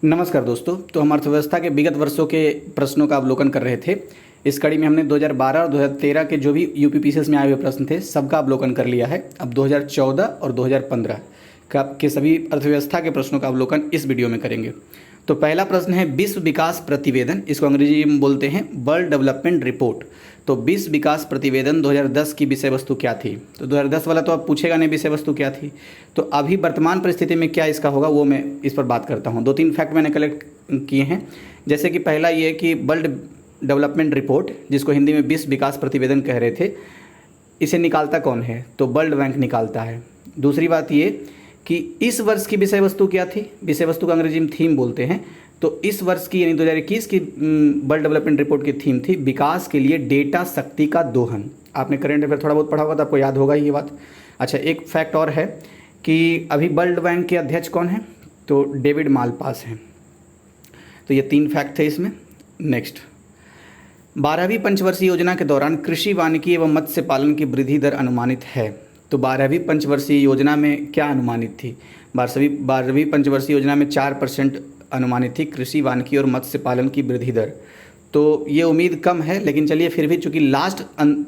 नमस्कार दोस्तों। तो हम अर्थव्यवस्था के विगत वर्षों के प्रश्नों का अवलोकन कर रहे थे। इस कड़ी में हमने 2012 और 2013 के जो भी यूपीपीसीएस में आए हुए प्रश्न थे सबका अवलोकन कर लिया है। अब 2014 और 2015 के सभी अर्थव्यवस्था के प्रश्नों का अवलोकन इस वीडियो में करेंगे। तो पहला प्रश्न है विश्व विकास प्रतिवेदन, इसको अंग्रेजी में बोलते हैं वर्ल्ड डेवलपमेंट रिपोर्ट। तो विश्व विकास प्रतिवेदन 2010 की विषय वस्तु क्या थी? तो 2010 वाला तो अब पूछेगा नहीं विषय वस्तु क्या थी। तो अभी वर्तमान परिस्थिति में क्या इसका होगा वो मैं इस पर बात करता हूँ। 2-3 फैक्ट मैंने कलेक्ट किए हैं। जैसे कि पहला ये कि वर्ल्ड डेवलपमेंट रिपोर्ट, जिसको हिंदी में विश्व विकास प्रतिवेदन कह रहे थे, इसे निकालता कौन है? तो वर्ल्ड बैंक निकालता है। दूसरी बात ये कि इस वर्ष की विषय वस्तु क्या थी? विषय वस्तु को अंग्रेजी में थीम बोलते हैं। तो इस वर्ष की यानी 2021 की वर्ल्ड डेवलपमेंट रिपोर्ट की थीम थी विकास के लिए डेटा शक्ति का दोहन। आपने करंट अफेयर थोड़ा बहुत पढ़ा होगा तो आपको याद होगा ये बात। अच्छा, एक फैक्ट और है कि अभी वर्ल्ड बैंक के अध्यक्ष कौन है? तो डेविड मालपास हैं। तो ये 3 फैक्ट थे इसमें। नेक्स्ट, 12वीं पंचवर्षीय योजना के दौरान कृषि वानिकी एवं मत्स्य पालन की वृद्धि दर अनुमानित है। तो 12वीं पंचवर्षीय योजना में क्या अनुमानित थी? 12वीं पंचवर्षीय योजना में 4% अनुमानित थी कृषि वानिकी और मत्स्य पालन की वृद्धि दर। तो ये उम्मीद कम है, लेकिन चलिए फिर भी, चूंकि लास्ट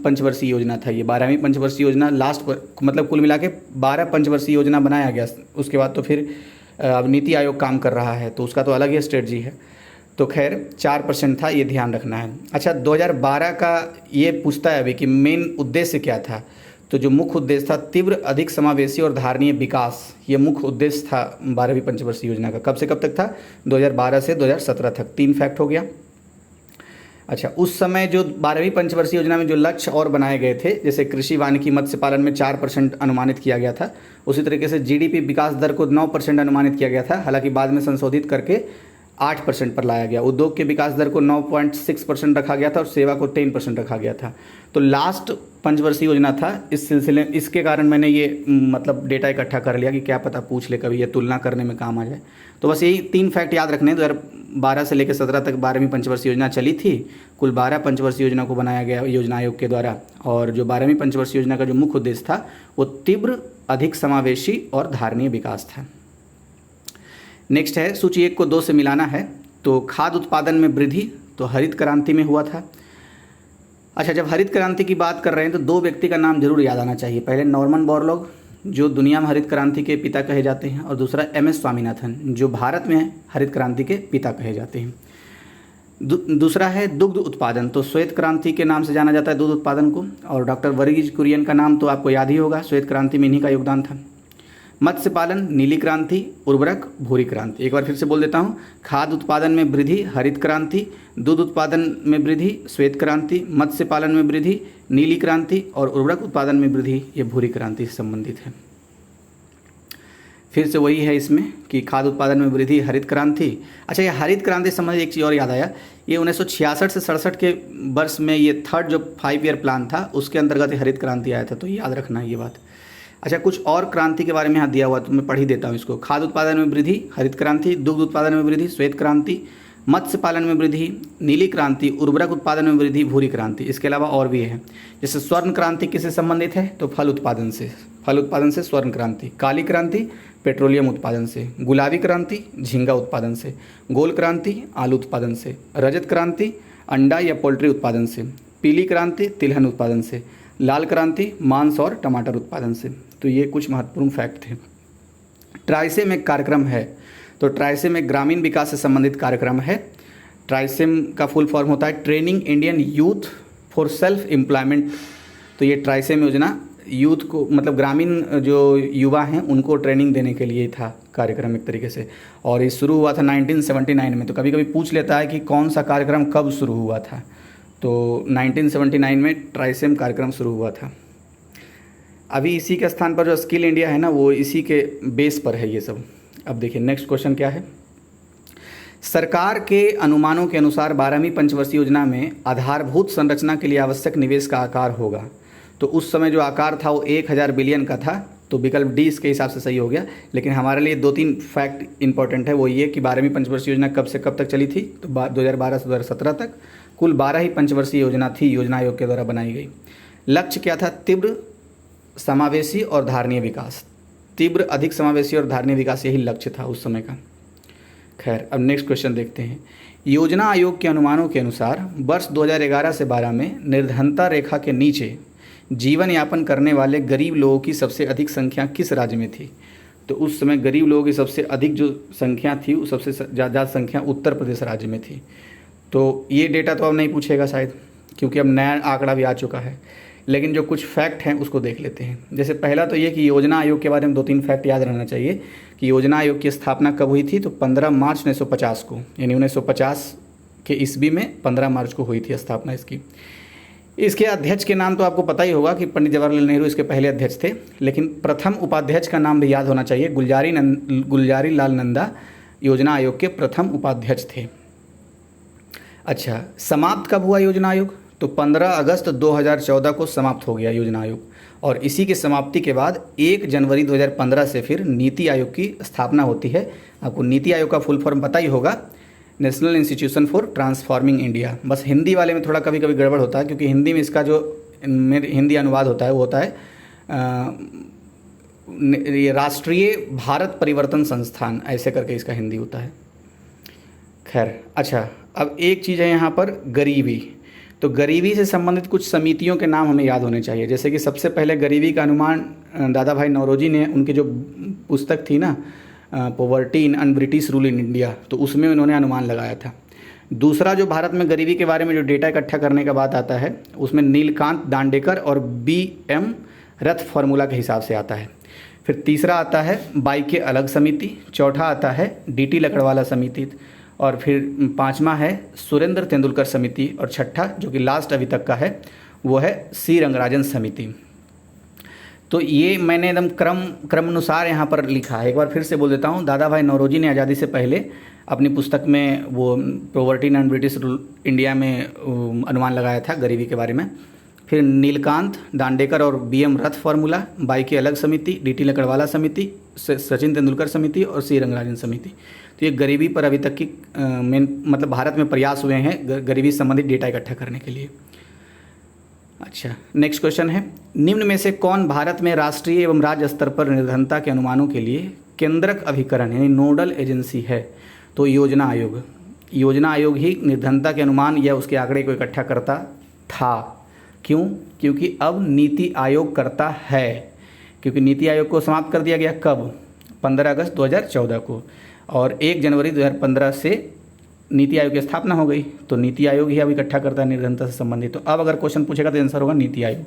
पंचवर्षीय योजना था ये 12वीं पंचवर्षीय योजना, लास्ट मतलब कुल मिला के 12 पंचवर्षीय योजना बनाया गया। उसके बाद तो फिर अब नीति आयोग काम कर रहा है तो उसका तो अलग ही स्ट्रेटजी है। तो खैर 4% था, ये ध्यान रखना है। अच्छा, 2012 का ये पूछता है अभी कि मेन उद्देश्य क्या था? तो जो मुख्य उद्देश्य था तीव्र, अधिक समावेशी और धारणीय विकास, ये मुख्य उद्देश्य था 12वीं पंचवर्षीय योजना का। कब से कब तक था? 2012 से 2017 तक। 3 फैक्ट हो गया। अच्छा, उस समय जो 12वीं पंचवर्षीय योजना में जो लक्ष्य और बनाए गए थे, जैसे कृषि वानिकी मत्स्य पालन में 4% अनुमानित किया गया था, उसी तरीके से जीडीपी विकास दर को 9% अनुमानित किया गया था, हालांकि बाद में संशोधित करके 8% पर लाया गया। उद्योग के विकास दर को 9.6% रखा गया था और सेवा को 10% रखा गया था। तो लास्ट पंचवर्षीय योजना था इस सिलसिले, इसके कारण मैंने ये मतलब डेटा इकट्ठा कर लिया कि क्या पता पूछ ले कभी, ये तुलना करने में काम आ जाए। तो बस यही 3 फैक्ट याद रखने। 2012 से लेकर 17 तक 12वीं पंचवर्षीय योजना चली थी। कुल 12 पंचवर्षीय योजना को बनाया गया योजना आयोग के द्वारा, और जो 12वीं पंचवर्षीय योजना का जो मुख्य उद्देश्य था वो तीव्र, अधिक समावेशी और धारणीय विकास था। नेक्स्ट है सूची 1 को 2 से मिलाना है। तो खाद्य उत्पादन में वृद्धि तो हरित क्रांति में हुआ था। अच्छा, जब हरित क्रांति की बात कर रहे हैं तो 2 व्यक्ति का नाम जरूर याद आना चाहिए। पहले नॉर्मन बोरलॉग, जो दुनिया में हरित क्रांति के पिता कहे जाते हैं, और दूसरा MS स्वामीनाथन, जो भारत में हरित क्रांति के पिता कहे जाते हैं। दूसरा है दुग्ध उत्पादन, तो श्वेत क्रांति के नाम से जाना जाता है दूध उत्पादन को, और डॉक्टर वर्गीज कुरियन का नाम तो आपको याद ही होगा, श्वेत क्रांति में इन्हीं का योगदान था। मत्स्य पालन नीली क्रांति, उर्वरक भूरी क्रांति। एक बार फिर से बोल देता हूँ, खाद्य उत्पादन में वृद्धि हरित क्रांति, दूध उत्पादन में वृद्धि श्वेत क्रांति, मत्स्य पालन में वृद्धि नीली क्रांति, और उर्वरक उत्पादन में वृद्धि ये भूरी क्रांति से संबंधित है। फिर से वही है इसमें कि खाद्य उत्पादन में वृद्धि हरित क्रांति। अच्छा, ये हरित क्रांति से संबंधित एक चीज़ और याद आया, ये 1966 से 67 के वर्ष में ये 3rd जो 5 ईयर प्लान था उसके अंतर्गत हरित क्रांति आया था, तो याद रखना है ये बात। अच्छा, कुछ और क्रांति के बारे में यहाँ दिया हुआ तो मैं पढ़ ही देता हूँ इसको। खाद्य उत्पादन में वृद्धि हरित क्रांति, दुग्ध उत्पादन में वृद्धि श्वेत क्रांति, मत्स्य पालन में वृद्धि नीली क्रांति, उर्वरक उत्पादन में वृद्धि भूरी क्रांति। इसके अलावा और भी है, जैसे स्वर्ण क्रांति किससे संबंधित है? तो फल उत्पादन से स्वर्ण क्रांति। काली क्रांति पेट्रोलियम उत्पादन से। गुलाबी क्रांति झींगा उत्पादन से। गोल क्रांति आलू उत्पादन से। रजत क्रांति अंडा या पोल्ट्री उत्पादन से। पीली क्रांति तिलहन उत्पादन से। लाल क्रांति मांस और टमाटर उत्पादन से। तो ये कुछ महत्वपूर्ण फैक्ट थे। ट्राइसेम एक कार्यक्रम है, तो ट्राइसेम एक ग्रामीण विकास से संबंधित कार्यक्रम है। ट्राइसेम का फुल फॉर्म होता है training Indian youth for self employment. तो ये ट्राइसेम योजना यूथ को, मतलब ग्रामीण जो युवा हैं उनको ट्रेनिंग देने के लिए था कार्यक्रम एक तरीके से, और ये शुरू हुआ था 1979 में। तो कभी कभी पूछ लेता है कि कौन सा कार्यक्रम कब शुरू हुआ था, तो 1979 में ट्राइसेम कार्यक्रम शुरू हुआ था। अभी इसी के स्थान पर जो स्किल इंडिया है ना, वो इसी के बेस पर है ये सब। अब देखिए नेक्स्ट क्वेश्चन क्या है। सरकार के अनुमानों के अनुसार 12वीं पंचवर्षीय योजना में आधारभूत संरचना के लिए आवश्यक निवेश का आकार होगा। तो उस समय जो आकार था वो 1000 बिलियन का था, तो विकल्प डी इसके हिसाब से सही हो गया। लेकिन हमारे लिए 2-3 फैक्ट इंपॉर्टेंट है, वो ये कि 12वीं पंचवर्षीय योजना कब से कब तक चली थी? तो 2012 से 2017 तक कुल 12 ही पंचवर्षीय योजना थी, योजना आयोग के द्वारा बनाई गई। लक्ष्य क्या था? तीव्र, समावेशी और धारणीय विकास। तीव्र, अधिक समावेशी और धारणीय विकास, यही लक्ष्य था उस समय का। खैर, अब नेक्स्ट क्वेश्चन देखते हैं। योजना आयोग के अनुमानों के अनुसार वर्ष 2011 से 12 में निर्धनता रेखा के नीचे जीवन यापन करने वाले गरीब लोगों की सबसे अधिक संख्या किस राज्य में थी? तो उस समय गरीब लोगों की सबसे अधिक जो संख्या थी, वो सबसे ज़्यादा संख्या उत्तर प्रदेश राज्य में थी। तो ये डेटा तो अब नहीं पूछेगा शायद, क्योंकि अब नया आंकड़ा भी आ चुका है। लेकिन जो कुछ फैक्ट हैं उसको देख लेते हैं। जैसे पहला तो ये कि योजना आयोग के बारे में 2-3 फैक्ट याद रहना चाहिए कि योजना आयोग की स्थापना कब हुई थी। तो 15 मार्च 1950 को, यानी 1950 के ईस्वी में 15 मार्च को हुई थी स्थापना इसकी। इसके अध्यक्ष के नाम तो आपको पता ही होगा कि पंडित जवाहरलाल नेहरू इसके पहले अध्यक्ष थे, लेकिन प्रथम उपाध्यक्ष का नाम भी याद होना चाहिए। गुलजारी लाल नंदा योजना आयोग के प्रथम उपाध्यक्ष थे। अच्छा, समाप्त कब हुआ योजना आयोग? तो 15 अगस्त 2014 को समाप्त हो गया योजना आयोग, और इसी की समाप्ति के बाद 1 जनवरी 2015 से फिर नीति आयोग की स्थापना होती है। आपको नीति आयोग का फुल फॉर्म पता ही होगा, national institution for transforming India. बस हिंदी वाले में थोड़ा कभी कभी गड़बड़ होता है, क्योंकि हिंदी में इसका जो हिंदी अनुवाद होता है वो होता है ये राष्ट्रीय भारत परिवर्तन संस्थान, ऐसे करके इसका हिंदी होता है। खैर, अच्छा, अब एक चीज़ है यहाँ पर गरीबी। तो गरीबी से संबंधित कुछ समितियों के नाम हमें याद होने चाहिए। जैसे कि सबसे पहले गरीबी का अनुमान दादा भाई नौरोजी ने, उनकी जो पुस्तक थी ना, poverty in British rule in India, तो उसमें उन्होंने अनुमान लगाया था। दूसरा, जो भारत में गरीबी के बारे में जो डेटा इकट्ठा करने का बात आता है, उसमें नीलकांत दांडेकर और BM रथ फार्मूला के हिसाब से आता है। फिर तीसरा आता है बाई के अलग समिति, चौथा आता है DT लकड़वाला समिति, और फिर पांचवा है सुरेंद्र तेंदुलकर समिति, और छठा जो कि लास्ट अभी तक का है वो है C रंगराजन समिति। तो ये मैंने एकदम क्रमानुसार यहाँ पर लिखा है। एक बार फिर से बोल देता हूँ। दादा भाई नौरोजी ने आज़ादी से पहले अपनी पुस्तक में वो poverty in British rule India में अनुमान लगाया था गरीबी के बारे में। फिर नीलकांत दांडेकर और BM रथ फार्मूला, बाई की अलग समिति, DT लकड़वाला समिति, सचिन तेंदुलकर समिति और C रंगराजन समिति। तो ये गरीबी पर अभी तक की मतलब भारत में प्रयास हुए हैं गरीबी संबंधित डेटा इकट्ठा करने के लिए। अच्छा, नेक्स्ट क्वेश्चन है, निम्न में से कौन भारत में राष्ट्रीय एवं राज्य स्तर पर निर्धनता के अनुमानों के लिए केंद्रक अभिकरण यानी नोडल एजेंसी है? तो योजना आयोग। योजना आयोग ही निर्धनता के अनुमान या उसके आंकड़े को इकट्ठा करता था। क्यों? क्योंकि अब नीति आयोग करता है, क्योंकि नीति आयोग को समाप्त कर दिया गया कब? 15 अगस्त 2014 को, और 1 जनवरी 2015 से नीति आयोग की स्थापना हो गई। तो नीति आयोग ही अब इकट्ठा करता है निर्धनता से संबंधित। तो अब अगर क्वेश्चन पूछेगा तो आंसर होगा नीति आयोग।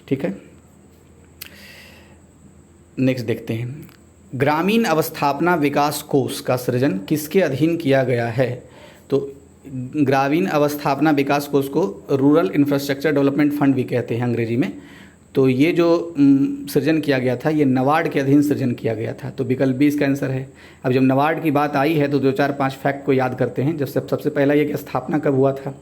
ठीक है, नेक्स्ट देखते हैं। ग्रामीण अवस्थापना विकास कोष का सृजन किसके अधीन किया गया है? तो ग्रामीण अवस्थापना विकास कोष को रूरल इंफ्रास्ट्रक्चर डेवलपमेंट फंड भी कहते हैं अंग्रेजी में। तो ये जो सृजन किया गया था ये नबार्ड के अधीन सृजन किया गया था। तो विकल्प बी इसका आंसर है। अब जब नबार्ड की बात आई है तो 2-4-5 फैक्ट को याद करते हैं। जब सबसे पहला ये कि स्थापना कब हुआ था,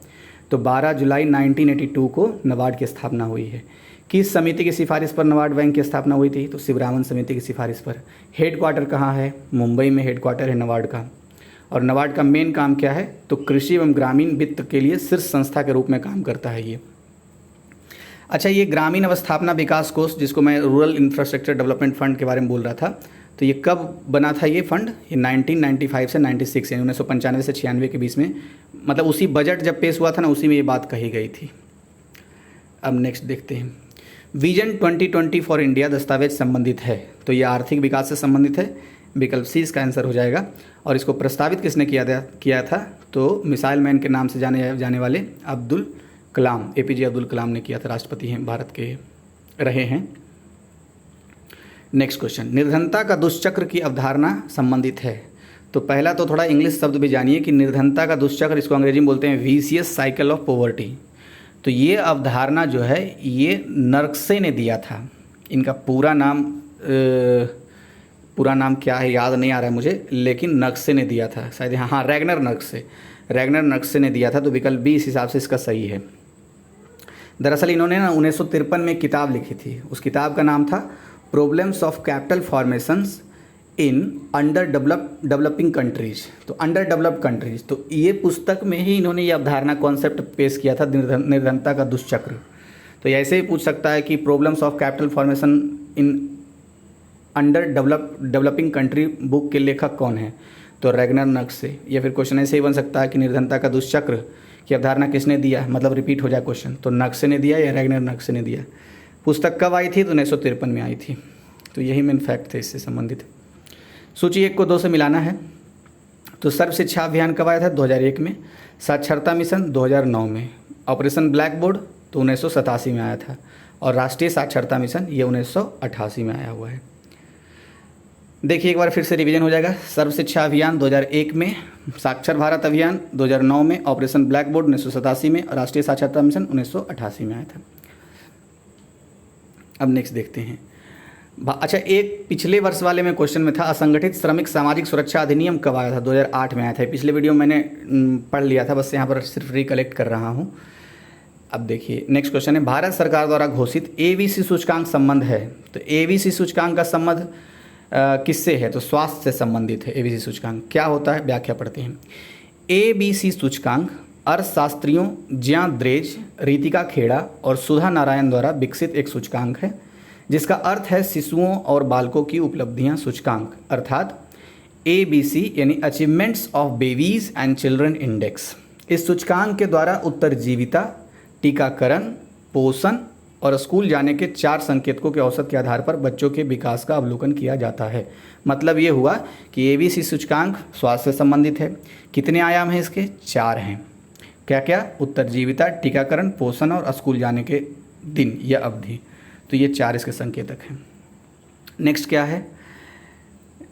तो 12 जुलाई 1982 को नबार्ड की स्थापना हुई है। किस समिति की सिफारिश पर नबार्ड बैंक की स्थापना हुई थी? तो शिवरामन समिति की सिफारिश पर। हेड क्वार्टर कहाँ है? मुंबई में हेड क्वार्टर है नबार्ड का। और नबार्ड का मेन काम क्या है? तो कृषि एवं ग्रामीण वित्त के लिए शीर्ष संस्था के रूप में काम करता है ये। अच्छा, ये ग्रामीण अवस्थापना विकास कोष जिसको मैं रूरल इंफ्रास्ट्रक्चर डेवलपमेंट फंड के बारे में बोल रहा था, तो ये कब बना था ये फंड? ये 1995 से 96 यानी 1995 से 96 के बीच में, मतलब उसी बजट जब पेश हुआ था ना, उसी में ये बात कही गई थी। अब नेक्स्ट देखते हैं। विजन 2020 फॉर इंडिया दस्तावेज संबंधित है, तो ये आर्थिक विकास से संबंधित है। विकल्प सी इसका आंसर हो जाएगा। और इसको प्रस्तावित किसने किया था? तो मिसाइल मैन के नाम से जाने वाले अब्दुल कलाम, APJ अब्दुल कलाम ने किया था, राष्ट्रपति हैं भारत के रहे हैं। नेक्स्ट क्वेश्चन, निर्धनता का दुष्चक्र की अवधारणा संबंधित है। तो पहला तो थोड़ा इंग्लिश शब्द भी जानिए कि निर्धनता का दुष्चक्र, इसको अंग्रेजी में बोलते हैं विशियस साइकिल ऑफ पॉवर्टी। तो ये अवधारणा जो है ये नर्क्से ने दिया था। इनका पूरा नाम क्या है याद नहीं आ रहा है मुझे, लेकिन नर्क्से ने दिया था शायद। हाँ, रैगनर नर्क्से ने दिया था। तो विकल्प बी इस हिसाब से इसका सही है। दरअसल इन्होंने ना 1953 में किताब लिखी थी। उस किताब का नाम था problems of capital formations in under developing countries. तो अंडर डेवलप्ड कंट्रीज, तो ये पुस्तक में ही इन्होंने ये अवधारणा कॉन्सेप्ट पेश किया था, निर्धनता का दुष्चक्र। तो ऐसे ही पूछ सकता है कि problems of capital formation in under developing country book के लेखक कौन है? तो रैग्नारॉक से। या फिर क्वेश्चन ऐसे ही बन सकता है कि निर्धनता का दुष्चक्र की अवधारणा किसने दिया, मतलब रिपीट हो जाए क्वेश्चन, तो नक्से ने दिया या रैग्नारॉक से ने दिया। पुस्तक कब आई थी, तो 1953 में आई थी। तो यही मेन फैक्ट थे इससे संबंधित। सूची 1 को 2 से मिलाना है। तो सर्व शिक्षा अभियान कब आया था, 2001 में। साक्षरता मिशन 2009 में। ऑपरेशन ब्लैक बोर्ड तो 1987 में आया था। और राष्ट्रीय साक्षरता मिशन ये 1988 में आया हुआ है। देखिए एक बार फिर से रिवीजन हो जाएगा। सर्व शिक्षा अभियान 2001 में, साक्षर भारत अभियान 2009 में, ऑपरेशन ब्लैक बोर्ड 1987 में, और राष्ट्रीय साक्षरता मिशन 1988 में आया था। अब नेक्स्ट देखते हैं। अच्छा, एक पिछले वर्ष वाले में क्वेश्चन में था असंगठित श्रमिक सामाजिक सुरक्षा अधिनियम कब आया था, 2008 में आया था। पिछले वीडियो मैंने पढ़ लिया था, बस यहाँ पर सिर्फ रिकलेक्ट कर रहा हूँ। अब देखिए नेक्स्ट क्वेश्चन है, भारत सरकार द्वारा घोषित एबीसी सूचकांक संबंध है। तो एबीसी सूचकांक का संबंध किससे है, तो स्वास्थ्य से संबंधित है। एबीसी सूचकांक क्या होता है, व्याख्या पढ़ते हैं। एबीसी सूचकांक अर्थशास्त्रियों ज्ञा द्रेज, रितिका खेड़ा और सुधा नारायण द्वारा विकसित एक सूचकांक है, जिसका अर्थ है शिशुओं और बालकों की उपलब्धियां सूचकांक, अर्थात ABC यानी achievements of babies and children index. इस सूचकांक के द्वारा उत्तरजीविता, टीकाकरण, पोषण और स्कूल जाने के 4 संकेतकों के औसत के आधार पर बच्चों के विकास का अवलोकन किया जाता है। मतलब ये हुआ कि ABC सूचकांक स्वास्थ्य से संबंधित है। कितने आयाम हैं इसके, 4 हैं। क्या क्या, उत्तरजीविता, टीकाकरण, पोषण और स्कूल जाने के दिन या अवधि। तो ये 4 इसके संकेतक हैं। नेक्स्ट क्या है,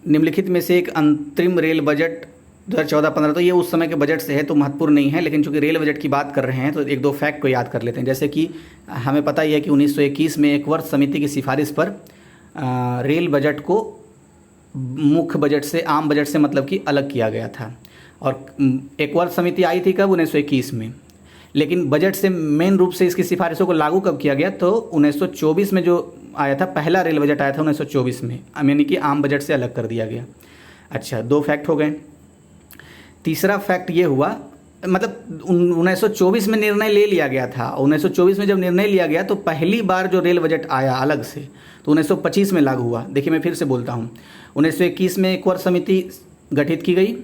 निम्नलिखित में से एक अंतरिम रेल बजट 2014-15, तो ये उस समय के बजट से है तो महत्वपूर्ण नहीं है, लेकिन चूंकि रेल बजट की बात कर रहे हैं तो 1-2 फैक्ट को याद कर लेते हैं। जैसे कि हमें पता ही है कि 1921 में एक वर्ष समिति की सिफारिश पर रेल बजट को मुख्य बजट से, आम बजट से मतलब कि अलग किया गया था। और एक वर्ष समिति आई थी कब, 1921 में। लेकिन बजट से मेन रूप से इसकी सिफारिशों को लागू कब किया गया, तो 1924 में जो आया था, पहला रेल बजट आया था 1924 में, यानी कि आम बजट से अलग कर दिया गया। अच्छा, 2 फैक्ट हो गए। तीसरा फैक्ट ये हुआ, मतलब 1924 में निर्णय ले लिया गया था। 1924 में जब निर्णय लिया गया तो पहली बार जो रेल बजट आया अलग से तो 1925 में लागू हुआ। देखिए मैं फिर से बोलता हूँ, 1921 में एक वर्ष समिति गठित की गई,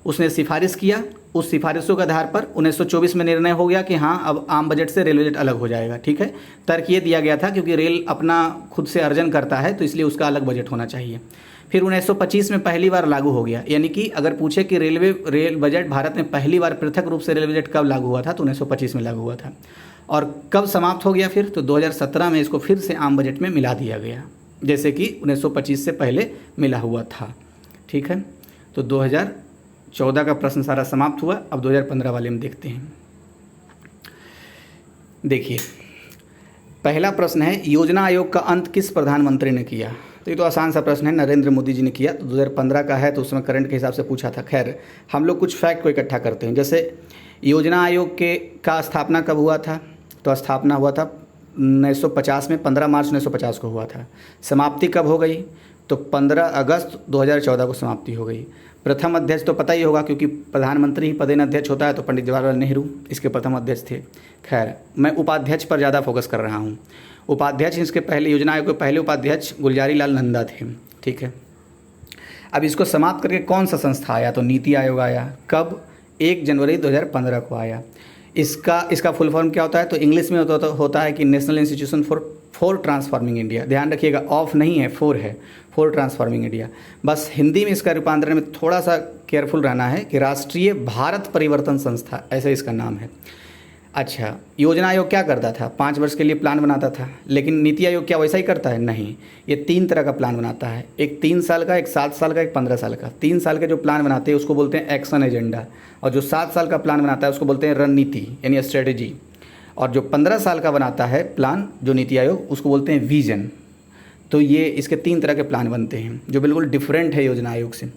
उसने सिफारिश किया, उस सिफारिशों के आधार पर 1924 में निर्णय हो गया कि हाँ अब आम बजट से रेल बजट अलग हो जाएगा। ठीक है, तर्क ये दिया गया था क्योंकि रेल अपना खुद से अर्जन करता है तो इसलिए उसका अलग बजट होना चाहिए। फिर 1925 में पहली बार लागू हो गया, यानी कि अगर पूछे कि रेल बजट भारत में पहली बार पृथक रूप से रेल बजट कब लागू हुआ था, तो 1925 में लागू हुआ था। और कब समाप्त हो गया फिर, तो 2017 में इसको फिर से आम बजट में मिला दिया गया, जैसे कि 1925 से पहले मिला हुआ था। ठीक है, तो 2014 का प्रश्न सारा समाप्त हुआ। अब 2015 वाले में देखते हैं। देखिए पहला प्रश्न है, योजना आयोग का अंत किस प्रधानमंत्री ने किया। तो ये तो आसान सा प्रश्न है, नरेंद्र मोदी जी ने किया। तो 2015 का है तो उसमें करंट के हिसाब से पूछा था। खैर हम लोग कुछ फैक्ट को इकट्ठा करते हैं। जैसे योजना आयोग का स्थापना कब हुआ था, तो स्थापना हुआ था 1950 में, 15 मार्च 1950 को हुआ था। समाप्ति कब हो गई, तो 15 अगस्त 2014 को समाप्ति हो गई। प्रथम अध्यक्ष तो पता ही होगा क्योंकि प्रधानमंत्री ही पदेन अध्यक्ष होता है, तो पंडित जवाहरलाल नेहरू इसके प्रथम अध्यक्ष थे। खैर मैं उपाध्यक्ष पर ज़्यादा फोकस कर रहा हूँ। उपाध्यक्ष इसके पहले, योजना आयोग के पहले उपाध्यक्ष गुलजारी लाल नंदा थे। ठीक है, अब इसको समाप्त करके कौन सा संस्था आया, तो नीति आयोग आया। कब, 1 जनवरी 2015 को आया। इसका फुल फॉर्म क्या होता है, तो इंग्लिश में होता है कि national institution for transforming India. ध्यान रखिएगा, ऑफ नहीं है, फॉर है, फॉर ट्रांसफॉर्मिंग इंडिया। बस हिंदी में इसका रूपांतरण में थोड़ा सा केयरफुल रहना है कि राष्ट्रीय भारत परिवर्तन संस्था, ऐसा इसका नाम है। अच्छा, योजना आयोग क्या करता था, 5 वर्ष के लिए प्लान बनाता था। लेकिन नीति आयोग क्या वैसा ही करता है, नहीं। ये 3 तरह का प्लान बनाता है, एक 3 साल का, एक 7 साल का, एक 15 साल का। 3 साल के जो प्लान बनाते हैं उसको बोलते हैं एक्शन एजेंडा, और जो 7 साल का प्लान बनाता है उसको बोलते हैं रणनीति यानी स्ट्रेटेजी, और जो 15 साल का बनाता है प्लान जो नीति आयोग, उसको बोलते हैं विजन। तो ये इसके 3 तरह के प्लान बनते हैं जो बिल्कुल डिफरेंट है योजना आयोग से।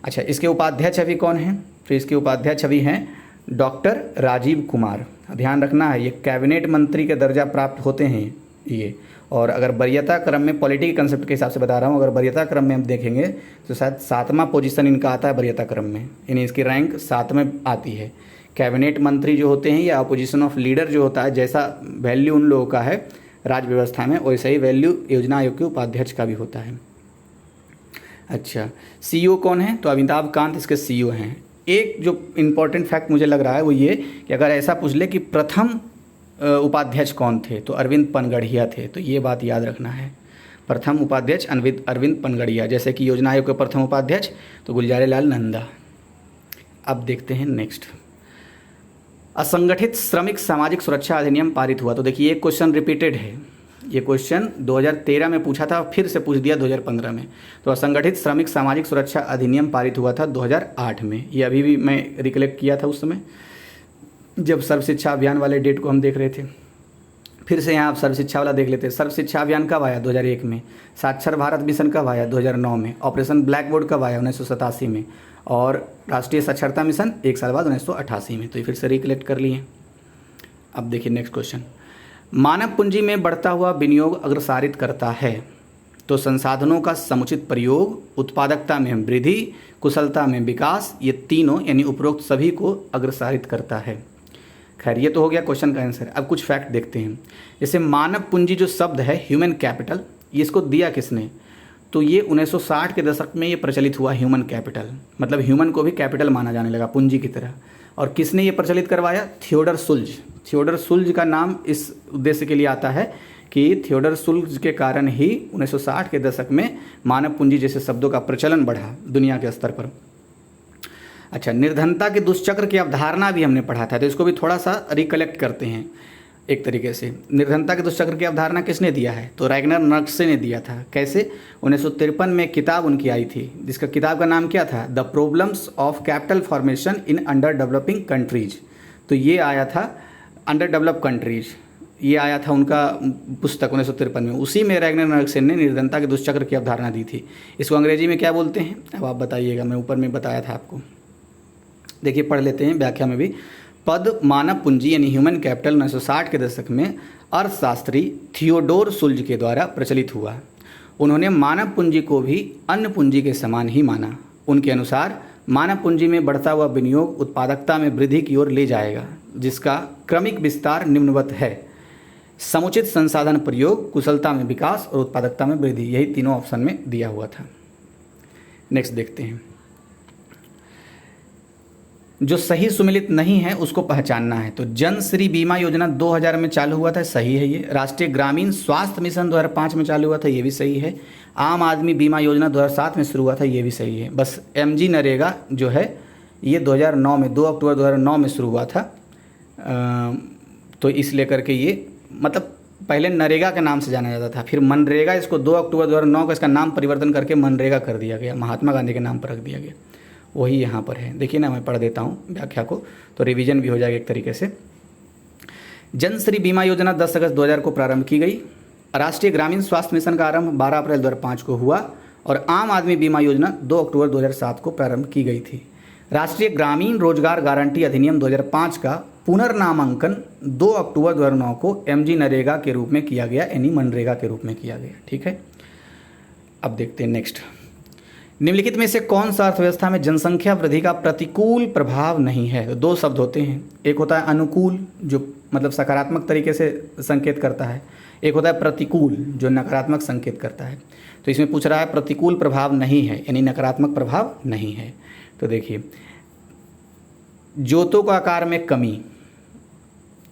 अच्छा, इसके उपाध्यक्ष अभी कौन हैं, तो इसके उपाध्यक्ष अभी हैं डॉक्टर राजीव कुमार। ध्यान रखना है, ये कैबिनेट मंत्री के दर्जा प्राप्त होते हैं ये। और अगर वरीयता क्रम में, पॉलिटी के कंसेप्ट के हिसाब से बता रहा हूँ, अगर वरीयता क्रम में हम देखेंगे तो शायद 7वां पोजीशन इनका आता है वरीयता क्रम में, यानी इसकी रैंक 7 में आती है। कैबिनेट मंत्री जो होते हैं या अपोजिशन ऑफ लीडर जो होता है, जैसा वैल्यू उन लोगों का है राज्य व्यवस्था में, वैसा ही वैल्यू योजना आयोग के उपाध्यक्ष का भी होता है। अच्छा, सीईओ कौन है? तो अमिताभ कांत इसके सीईओ हैं। एक जो इम्पोर्टेंट फैक्ट मुझे लग रहा है वो ये कि अगर ऐसा पूछ ले कि प्रथम उपाध्यक्ष कौन थे, तो अरविंद पनगड़िया थे। तो ये बात याद रखना है, प्रथम उपाध्यक्ष अरविंद पनगड़िया। जैसे कि योजना आयोग के प्रथम उपाध्यक्ष तो गुलजारी लाल नंदा। अब देखते हैं नेक्स्ट, असंगठित श्रमिक सामाजिक सुरक्षा अधिनियम पारित हुआ। तो देखिए, ये क्वेश्चन रिपीटेड है, ये क्वेश्चन 2013 में पूछा था, फिर से पूछ दिया 2015 में। तो असंगठित श्रमिक सामाजिक सुरक्षा अधिनियम पारित हुआ था 2008 में। ये अभी भी मैं रिकलेक्ट किया था उस समय जब सर्व शिक्षा अभियान वाले डेट को हम देख रहे थे। फिर से यहाँ आप सर्व शिक्षा वाला देख लेते हैं। सर्व शिक्षा अभियान कब आया? 2001 में। साक्षर भारत मिशन कब आया? 2009 में। ऑपरेशन ब्लैक बोर्ड कब आया? 1987 में। और राष्ट्रीय साक्षरता मिशन 1 साल बाद 1988 में। तो ये फिर से रिकलेक्ट कर लिए। अब देखिए नेक्स्ट क्वेश्चन, मानव पूंजी में बढ़ता हुआ विनियोग अग्रसारित करता है। तो संसाधनों का समुचित प्रयोग, उत्पादकता में वृद्धि, कुशलता में विकास, ये तीनों यानी उपरोक्त सभी को अग्रसारित करता है। खैर, ये तो हो गया क्वेश्चन का आंसर। अब कुछ फैक्ट देखते हैं। जैसे मानव पूंजी जो शब्द है, ह्यूमन कैपिटल, ये इसको दिया किसने? तो ये 1960 के दशक में ये प्रचलित हुआ ह्यूमन कैपिटल, मतलब ह्यूमन को भी कैपिटल माना जाने लगा पूंजी की तरह। और किसने ये प्रचलित करवाया? Theodore Schultz. थियोडर सुल्ज का नाम इस उद्देश्य के लिए आता है कि थियोडर सुल्ज के कारण ही 1960 के दशक में मानव पूंजी जैसे शब्दों का प्रचलन बढ़ा दुनिया के स्तर पर। अच्छा, निर्धनता के दुष्चक्र की अवधारणा भी हमने पढ़ा था, तो इसको भी थोड़ा सा रिकलेक्ट करते हैं एक तरीके से। निर्धनता के दुष्चक्र की अवधारणा किसने दिया है? तो रैगनर नर्क्से ने दिया था। कैसे? 1953 में किताब उनकी आई थी, जिसका किताब का नाम क्या था? The problems of capital formation in under developing countries. तो ये आया था अंडर डेवलप कंट्रीज, ये आया था उनका पुस्तक 1953 में। उसी में रैगनर नर्क्से ने निर्धनता के दुष्चक्र की अवधारणा दी थी। इसको अंग्रेजी में क्या बोलते हैं? अब आप बताइएगा, मैं ऊपर में बताया था आपको। देखिए, पढ़ लेते हैं व्याख्या में भी। पद मानव पूंजी यानी ह्यूमन कैपिटल 1960 के दशक में अर्थशास्त्री थियोडोर सुल्ज के द्वारा प्रचलित हुआ। उन्होंने मानव पूंजी को भी अन्य पूंजी के समान ही माना। उनके अनुसार मानव पूंजी में बढ़ता हुआ विनियोग उत्पादकता में वृद्धि की ओर ले जाएगा, जिसका क्रमिक विस्तार निम्नवत है: समुचित संसाधन प्रयोग, कुशलता में विकास और उत्पादकता में वृद्धि। यही तीनों ऑप्शन में दिया हुआ था। नेक्स्ट देखते हैं, जो सही सुमेलित नहीं है उसको पहचानना है। तो जन श्री बीमा योजना 2000 में चालू हुआ था, सही है ये। राष्ट्रीय ग्रामीण स्वास्थ्य मिशन 2005 में चालू हुआ था, ये भी सही है। आम आदमी बीमा योजना 2007 में शुरू हुआ था, ये भी सही है। बस MG नरेगा जो है ये 2009 में 2 अक्टूबर 2009 में शुरू हुआ था। तो इस लेकर के ये मतलब पहले नरेगा के नाम से जाना जाता था, फिर मनरेगा, इसको 2 अक्टूबर 2009 को इसका नाम परिवर्तन करके मनरेगा कर दिया गया, महात्मा गांधी के नाम पर रख दिया गया। वही यहाँ पर है, देखिए ना, मैं पढ़ देता हूँ व्याख्या को, तो रिवीजन भी हो जाएगा एक तरीके से। जन श्री बीमा योजना 10 अगस्त 2000 को प्रारंभ की गई। राष्ट्रीय ग्रामीण स्वास्थ्य मिशन का आरंभ 12 अप्रैल 2005 को हुआ और आम आदमी बीमा योजना 2 अक्टूबर 2007 को प्रारंभ की गई थी। राष्ट्रीय ग्रामीण रोजगार गारंटी अधिनियम 2005 का पुनर्नामांकन 2 अक्टूबर 2009 को MG नरेगा के रूप में किया गया, यानी मनरेगा के रूप में किया गया। ठीक है, अब देखते हैं नेक्स्ट। निम्नलिखित में से कौन सा अर्थव्यवस्था में जनसंख्या वृद्धि का प्रतिकूल प्रभाव नहीं है? तो 2 शब्द होते हैं, एक होता है अनुकूल जो मतलब सकारात्मक तरीके से संकेत करता है, एक होता है प्रतिकूल जो नकारात्मक संकेत करता है। तो इसमें पूछ रहा है प्रतिकूल प्रभाव नहीं है, यानी नकारात्मक प्रभाव नहीं है। तो देखिए, जोतों का आकार में कमी,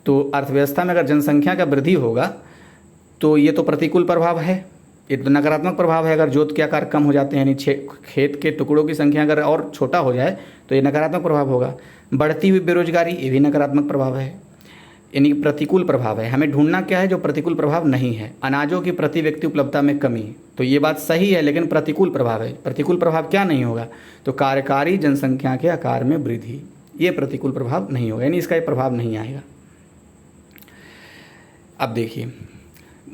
तो अर्थव्यवस्था में अगर जनसंख्या का वृद्धि होगा तो ये तो प्रतिकूल प्रभाव है, ये तो नकारात्मक प्रभाव है। अगर जोत के आकार कम हो जाते हैं, यानी खेत के टुकड़ों की संख्या अगर और छोटा हो जाए तो ये नकारात्मक प्रभाव होगा। बढ़ती हुई बेरोजगारी, ये भी नकारात्मक प्रभाव है, यानी प्रतिकूल प्रभाव है। हमें ढूंढना क्या है जो प्रतिकूल प्रभाव नहीं है। अनाजों की प्रति व्यक्ति उपलब्धता में कमी, तो ये बात सही है, लेकिन प्रतिकूल प्रभाव है। प्रतिकूल प्रभाव क्या नहीं होगा? तो कार्यकारी जनसंख्या के आकार में वृद्धि, ये प्रतिकूल प्रभाव नहीं होगा, यानी इसका ये प्रभाव नहीं आएगा। अब देखिए,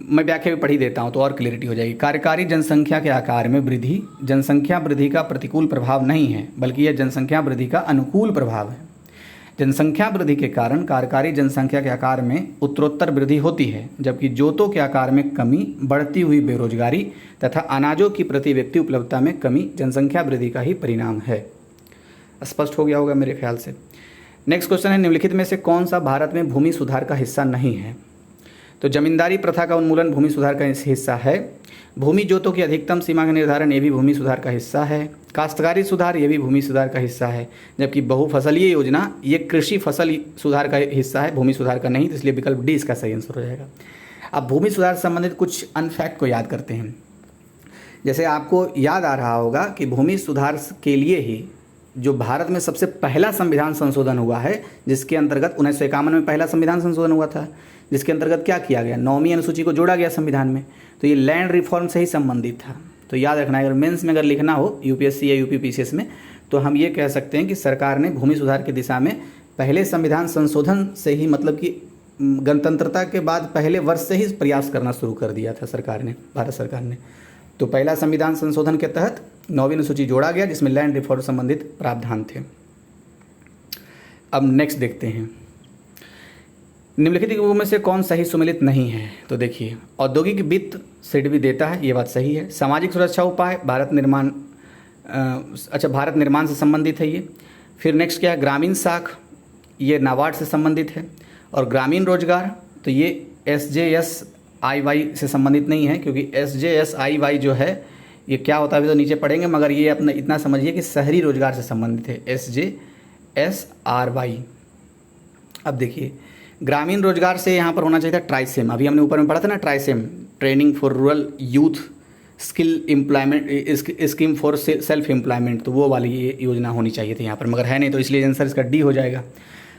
मैं व्याख्या भी पढ़ी देता हूँ तो और क्लियरिटी हो जाएगी। कार्यकारी जनसंख्या के आकार में वृद्धि जनसंख्या वृद्धि का प्रतिकूल प्रभाव नहीं है, बल्कि यह जनसंख्या वृद्धि का अनुकूल प्रभाव है। जनसंख्या वृद्धि के कारण कार्यकारी जनसंख्या के आकार में उत्तरोत्तर वृद्धि होती है, जबकि जोतों के आकार में कमी, बढ़ती हुई बेरोजगारी तथा अनाजों की प्रति व्यक्ति उपलब्धता में कमी जनसंख्या वृद्धि का ही परिणाम है। स्पष्ट हो गया होगा मेरे ख्याल से। नेक्स्ट क्वेश्चन है, निम्नलिखित में से कौन सा भारत में भूमि सुधार का हिस्सा नहीं है? तो जमींदारी प्रथा का उन्मूलन भूमि सुधार का हिस्सा है। भूमि जोतों की अधिकतम सीमा का निर्धारण ये भी भूमि सुधार का हिस्सा है। काश्तकारी सुधार ये भी भूमि सुधार का हिस्सा है। जबकि बहुफसलीय योजना ये कृषि फसल सुधार का हिस्सा है, भूमि सुधार का नहीं, तो इसलिए विकल्प डी इसका सही आंसर हो जाएगा। अब भूमि सुधार से संबंधित कुछ अनफैक्ट को याद करते हैं। जैसे आपको याद आ रहा होगा कि भूमि सुधार के लिए ही जो भारत में सबसे पहला संविधान संशोधन हुआ है, जिसके अंतर्गत 1951 में पहला संविधान संशोधन हुआ था, जिसके अंतर्गत क्या किया गया, 9वीं अनुसूची को जोड़ा गया संविधान में। तो ये लैंड रिफॉर्म से ही संबंधित था। तो याद रखना है, अगर मेंस में अगर लिखना हो यूपीएससी या यूपीपीसीएस में, तो हम ये कह सकते हैं कि सरकार ने भूमि सुधार की दिशा में पहले संविधान संशोधन से ही, मतलब कि गणतंत्रता के बाद पहले वर्ष से ही प्रयास करना शुरू कर दिया था सरकार ने, भारत सरकार ने। तो पहला संविधान संशोधन के तहत 9वीं अनुसूची जोड़ा गया, जिसमें लैंड रिफॉर्म संबंधित प्रावधान थे। अब नेक्स्ट देखते हैं, निम्नलिखित विकल्पों में से कौन सही सुमेलित नहीं है। तो देखिए, औद्योगिक वित्त सिडबी देता है, ये बात सही है। सामाजिक सुरक्षा उपाय भारत निर्माण से संबंधित है ये। फिर नेक्स्ट क्या है, ग्रामीण साख ये नाबार्ड से संबंधित है। और ग्रामीण रोजगार तो ये SJSIY से संबंधित नहीं है, क्योंकि SJSIY जो है ये क्या होता है अभी तो नीचे पढ़ेंगे, मगर ये अपना इतना समझिए कि शहरी रोजगार से संबंधित है, SJSRY। अब देखिए, ग्रामीण रोजगार से यहाँ पर होना चाहिए था ट्राइसेम, अभी हमने ऊपर में पढ़ा था ना, TRYSEM training for rural youth skill employment scheme for self employment, तो वो वाली ये योजना होनी चाहिए थी यहाँ पर, मगर है नहीं, तो इसलिए आंसर इसका डी हो जाएगा।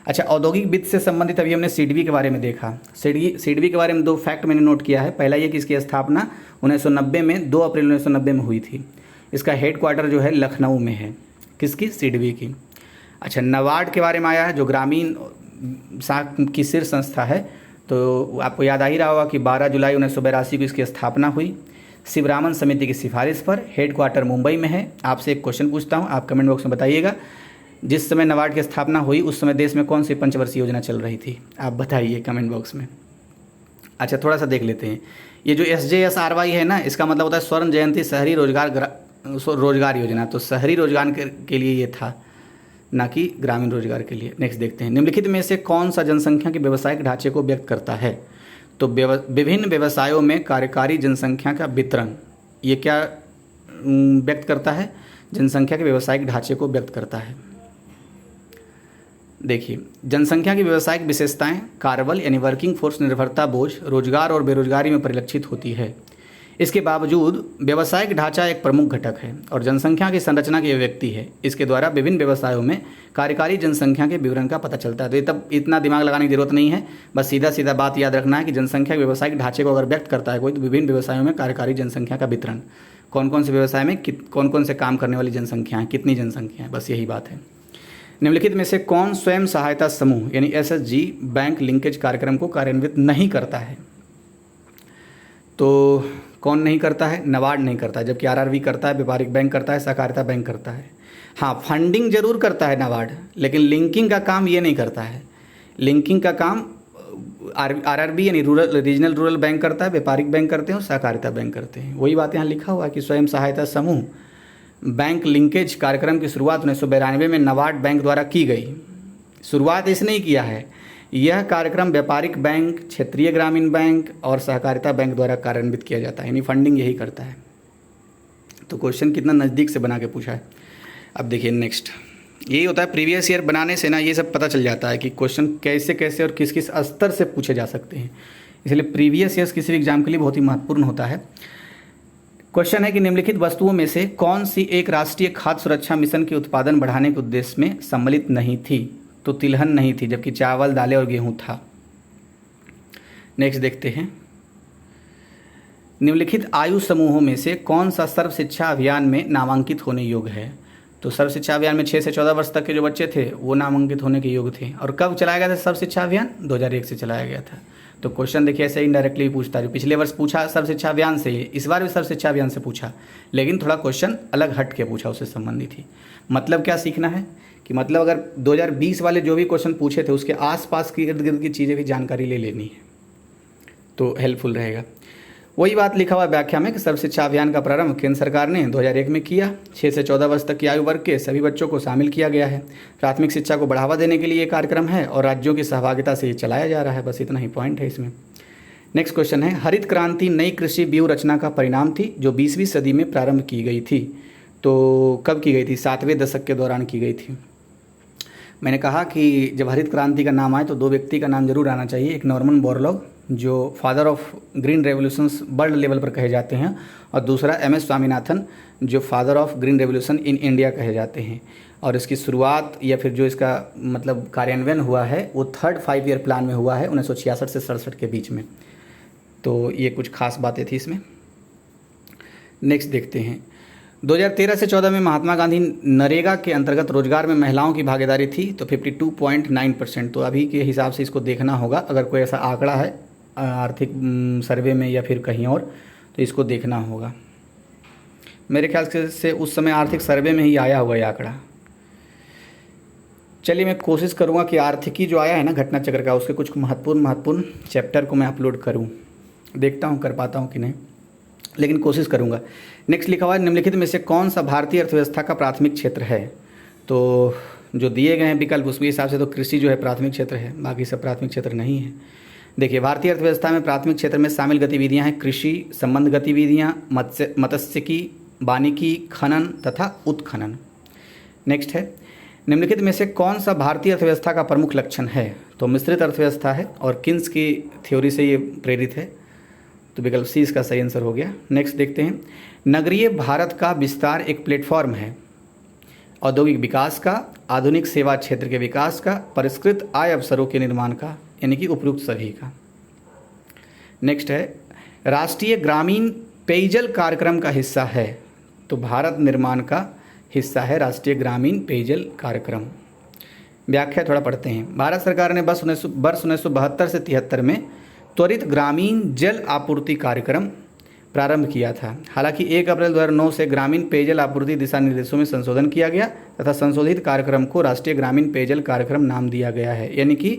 अच्छा, औद्योगिक वित्त से संबंधित अभी हमने सिडबी के बारे में देखा। सिडबी के बारे में 2 फैक्ट मैंने नोट किया है। पहला ये कि इसकी स्थापना 1990 में 2 अप्रैल 1990 में हुई थी। इसका हेडक्वार्टर जो है लखनऊ में है, किसकी, सिडबी की। अच्छा, नाबार्ड के बारे में आया है, जो ग्रामीण साख की शीर्ष संस्था है। तो आपको याद आ ही रहा होगा कि 12 जुलाई 1982 को इसकी स्थापना हुई शिवरामन समिति की सिफारिश पर। हेडक्वार्टर मुंबई में है। आपसे एक क्वेश्चन पूछता हूँ, आप कमेंट बॉक्स में बताइएगा, जिस समय नाबार्ड की स्थापना हुई उस समय देश में कौन सी पंचवर्षीय योजना चल रही थी, आप बताइए कमेंट बॉक्स में। अच्छा, थोड़ा सा देख लेते हैं, ये जो SJSRY है ना, इसका मतलब होता है स्वर्ण जयंती शहरी रोजगार योजना। तो शहरी रोजगार के लिए ये था, ना कि ग्रामीण रोजगार के लिए। नेक्स्ट देखते हैं, निम्नलिखित में से कौन सा जनसंख्या के व्यावसायिक ढांचे को व्यक्त करता है। तो विभिन्न व्यवसायों में कार्यकारी जनसंख्या का वितरण, ये क्या व्यक्त करता है, जनसंख्या के व्यावसायिक ढांचे को व्यक्त करता है। देखिए, जनसंख्या की व्यावसायिक विशेषताएं कार्यबल यानी वर्किंग फोर्स निर्भरता बोझ, रोजगार और बेरोजगारी में परिलक्षित होती है। इसके बावजूद व्यावसायिक ढांचा एक प्रमुख घटक है और जनसंख्या की संरचना की अभिव्यक्ति है। इसके द्वारा विभिन्न व्यवसायों में कार्यकारी जनसंख्या के विवरण का पता चलता है। तो ये तब इतना दिमाग लगाने की जरूरत नहीं है, बस सीधा सीधा बात याद रखना है कि जनसंख्या के व्यावसायिक ढांचे को अगर व्यक्त करता है कोई, तो विभिन्न व्यवसायों में कार्यकारी जनसंख्या का वितरण, कौन कौन से व्यवसाय में कौन कौन से काम करने वाली जनसंख्या है, कितनी जनसंख्या है, बस यही बात है। निम्नलिखित में से कौन स्वयं सहायता समूह यानी SHG बैंक लिंकेज कार्यक्रम को कार्यान्वित नहीं करता है। तो कौन नहीं करता है, नाबार्ड नहीं करता है, जबकि RRB करता है, व्यापारिक बैंक करता है, सहकारिता बैंक करता है। हाँ, फंडिंग जरूर करता है नाबार्ड, लेकिन लिंकिंग का काम ये नहीं करता है। लिंकिंग का काम RRB यानी रीजनल रूरल बैंक करता है, व्यापारिक बैंक करते हैं और सहकारिता बैंक करते हैं। वही बात यहाँ लिखा हुआ है कि स्वयं सहायता समूह बैंक लिंकेज कार्यक्रम की शुरुआत 1992 में नाबार्ड बैंक द्वारा की गई। शुरुआत इसने ही किया है। यह कार्यक्रम व्यापारिक बैंक, क्षेत्रीय ग्रामीण बैंक और सहकारिता बैंक द्वारा कार्यान्वित किया जाता है, यानी फंडिंग यही करता है। तो क्वेश्चन कितना नज़दीक से बना के पूछा है। अब देखिए नेक्स्ट, यही होता है प्रीवियस ईयर बनाने से ना ये सब पता चल जाता है कि क्वेश्चन कैसे कैसे और किस किस स्तर से पूछे जा सकते हैं। इसलिए प्रीवियस ईयर्स किसी भी एग्जाम के लिए बहुत ही महत्वपूर्ण होता है। क्वेश्चन है कि निम्नलिखित वस्तुओं में से कौन सी एक राष्ट्रीय खाद्य सुरक्षा मिशन के उत्पादन बढ़ाने के उद्देश्य में सम्मिलित नहीं थी। तो तिलहन नहीं थी, जबकि चावल, दालें और गेहूं था। नेक्स्ट देखते हैं, निम्नलिखित आयु समूहों में से कौन सा सर्व शिक्षा अभियान में नामांकित होने योग्य है। तो सर्व शिक्षा अभियान में 6 से 14 वर्ष तक के जो बच्चे थे वो नामांकित होने के योग्य थे। और कब चलाया गया था सर्व शिक्षा अभियान, 2001 से चलाया गया था। तो क्वेश्चन देखिए ऐसे इनडायरेक्टली पूछता है, जो पिछले वर्ष पूछा सर्व शिक्षा अभियान से, इस बार भी सर्व शिक्षा अभियान से पूछा, लेकिन थोड़ा क्वेश्चन अलग हट के पूछा, उससे संबंधित ही। मतलब क्या सीखना है कि मतलब अगर 2020 वाले जो भी क्वेश्चन पूछे थे उसके आसपास की इर्द गिर्द की चीज़ें भी जानकारी ले लेनी है, तो हेल्पफुल रहेगा। वही बात लिखा हुआ व्याख्या में कि सर्व शिक्षा अभियान का प्रारंभ केंद्र सरकार ने 2001 में किया। 6 से 14 वर्ष तक की आयु वर्ग के सभी बच्चों को शामिल किया गया है। प्राथमिक शिक्षा को बढ़ावा देने के लिए ये कार्यक्रम है और राज्यों की सहभागिता से ये चलाया जा रहा है। बस इतना ही पॉइंट है इसमें। नेक्स्ट क्वेश्चन है, हरित क्रांति नई कृषि व्यूह रचना का परिणाम थी जो 20वीं सदी में प्रारंभ की गई थी। तो कब की गई थी? 7वें दशक के दौरान की गई थी। मैंने कहा कि जब हरित क्रांति का नाम आए तो दो व्यक्ति का नाम जरूर आना चाहिए, एक नॉर्मन बोरलॉग जो father of green revolutions world level पर कहे जाते हैं, और दूसरा MS स्वामीनाथन जो father of green revolution in India कहे जाते हैं। और इसकी शुरुआत या फिर जो इसका मतलब कार्यान्वयन हुआ है वो 3rd 5 ईयर प्लान में हुआ है 1966 से 67 के बीच में। तो ये कुछ खास बातें थी इसमें। नेक्स्ट देखते हैं, 2013 से 14 में महात्मा गांधी नरेगा के अंतर्गत रोजगार में महिलाओं की भागीदारी थी तो 52.9%। तो अभी के हिसाब से इसको देखना होगा, अगर कोई ऐसा आंकड़ा है आर्थिक सर्वे में या फिर कहीं और तो इसको देखना होगा। मेरे ख्याल से उस समय आर्थिक सर्वे में ही आया होगा ये आंकड़ा। चलिए मैं कोशिश करूँगा कि आर्थिकी जो आया है ना घटना चक्र का, उसके कुछ महत्वपूर्ण चैप्टर को मैं अपलोड करूँ। देखता हूँ कर पाता हूँ कि नहीं, लेकिन कोशिश करूँगा। नेक्स्ट लिखा हुआ है, निम्नलिखित में से कौन सा भारतीय अर्थव्यवस्था का प्राथमिक क्षेत्र है? तो जो दिए गए हैं विकल्प उसके हिसाब से तो कृषि जो है प्राथमिक क्षेत्र है, बाकी सब प्राथमिक क्षेत्र नहीं है। देखिए, भारतीय अर्थव्यवस्था में प्राथमिक क्षेत्र में शामिल गतिविधियां हैं कृषि संबंध गतिविधियां, मत्स्यिकी, वानिकी, खनन तथा उत्खनन। नेक्स्ट है, निम्नलिखित में से कौन सा भारतीय अर्थव्यवस्था का प्रमुख लक्षण है? तो मिश्रित अर्थव्यवस्था है और किन्स की थ्योरी से ये प्रेरित है, तो विकल्प सी इसका सही आंसर हो गया। नेक्स्ट देखते हैं, नगरीय भारत का विस्तार एक प्लेटफॉर्म है औद्योगिक विकास का, आधुनिक सेवा क्षेत्र के विकास का, परिष्कृत आय अवसरों के निर्माण का, यानी कि उपयुक्त सभी का। नेक्स्ट है, राष्ट्रीय ग्रामीण पेयजल कार्यक्रम का हिस्सा है, तो भारत निर्माण का हिस्सा है राष्ट्रीय ग्रामीण पेयजल कार्यक्रम। व्याख्या थोड़ा पढ़ते हैं। भारत सरकार ने वर्ष 1972 से 73 में त्वरित ग्रामीण जल आपूर्ति कार्यक्रम प्रारंभ किया था। हालांकि 1 अप्रैल 2009 से ग्रामीण पेयजल आपूर्ति दिशा निर्देशों में संशोधन किया गया तथा संशोधित कार्यक्रम को राष्ट्रीय ग्रामीण पेयजल कार्यक्रम नाम दिया गया है। यानी कि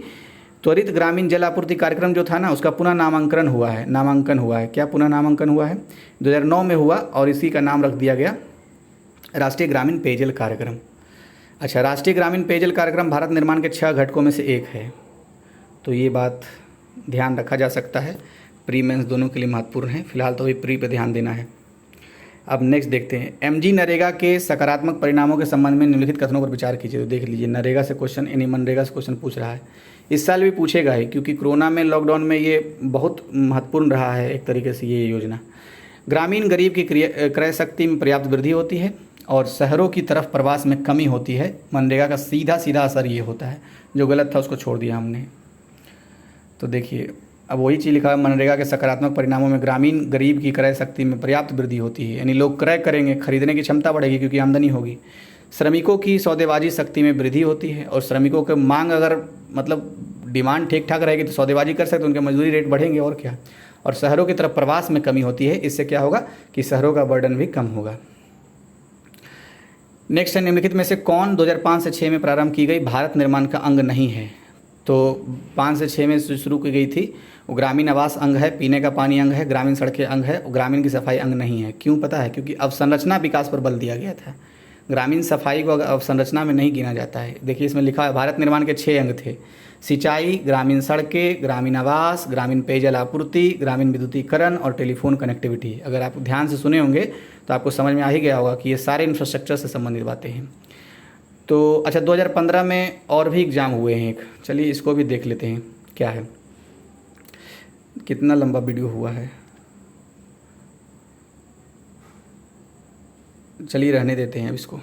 त्वरित ग्रामीण जल आपूर्ति कार्यक्रम जो था ना, उसका पुनः नामांकन हुआ है। क्या पुनः नामांकन हुआ है? 2009 में हुआ और इसी का नाम रख दिया गया राष्ट्रीय ग्रामीण पेयजल कार्यक्रम। अच्छा, राष्ट्रीय ग्रामीण पेयजल कार्यक्रम भारत निर्माण के 6 घटकों में से एक है, तो ये बात ध्यान रखा जा सकता है। प्री मेंस दोनों के लिए महत्वपूर्ण है, फिलहाल तो अभी प्री पे ध्यान देना है। अब नेक्स्ट देखते हैं, MG नरेगा के सकारात्मक परिणामों के संबंध में निम्नलिखित कथनों पर विचार कीजिए। तो देख लीजिए, नरेगा से क्वेश्चन यानी मनरेगा से क्वेश्चन पूछ रहा है। इस साल भी पूछेगा ही, क्योंकि कोरोना में लॉकडाउन में ये बहुत महत्वपूर्ण रहा है एक तरीके से ये योजना। ग्रामीण गरीब की क्रय शक्ति में पर्याप्त वृद्धि होती है और शहरों की तरफ प्रवास में कमी होती है। मनरेगा का सीधा असर ये होता है, जो गलत था उसको छोड़ दिया हमने। तो देखिए, अब वही चीज़ लिखा है, मनरेगा के सकारात्मक परिणामों में ग्रामीण गरीब की क्रय शक्ति में पर्याप्त वृद्धि होती है, यानी लोग क्रय करेंगे, खरीदने की क्षमता बढ़ेगी क्योंकि आमदनी होगी। श्रमिकों की सौदेबाजी शक्ति में वृद्धि होती है और श्रमिकों की मांग अगर मतलब डिमांड ठीक ठाक रहेगी तो सौदेबाजी कर सकते, उनके मजदूरी रेट बढ़ेंगे और क्या। और शहरों की तरफ प्रवास में कमी होती है, इससे क्या होगा कि शहरों का बर्डन भी कम होगा। नेक्स्ट है, निम्नलिखित में से कौन 2005 से 6 में प्रारंभ की गई भारत निर्माण का अंग नहीं है? तो 5 से 6 में शुरू की गई थी, वो ग्रामीण आवास अंग है, पीने का पानी अंग है, ग्रामीण सड़कें अंग है, ग्रामीण की सफाई अंग नहीं है। क्यों पता है? क्योंकि अवसंरचना विकास पर बल दिया गया था। ग्रामीण सफाई को अवसंरचना में नहीं गिना जाता है। देखिए, इसमें लिखा है भारत निर्माण के 6 अंग थे, सिंचाई, ग्रामीण सड़कें, ग्रामीण आवास, ग्रामीण पेयजल आपूर्ति, ग्रामीण विद्युतीकरण और टेलीफोन कनेक्टिविटी। अगर आप ध्यान से सुने होंगे तो आपको समझ में आ ही गया होगा कि ये सारे इंफ्रास्ट्रक्चर से संबंधित बातें हैं। तो अच्छा, 2015 में और भी एग्ज़ाम हुए हैं एक, चलिए इसको भी देख लेते हैं क्या है। कितना लंबा वीडियो हुआ है, चलिए रहने देते हैं अब इसको।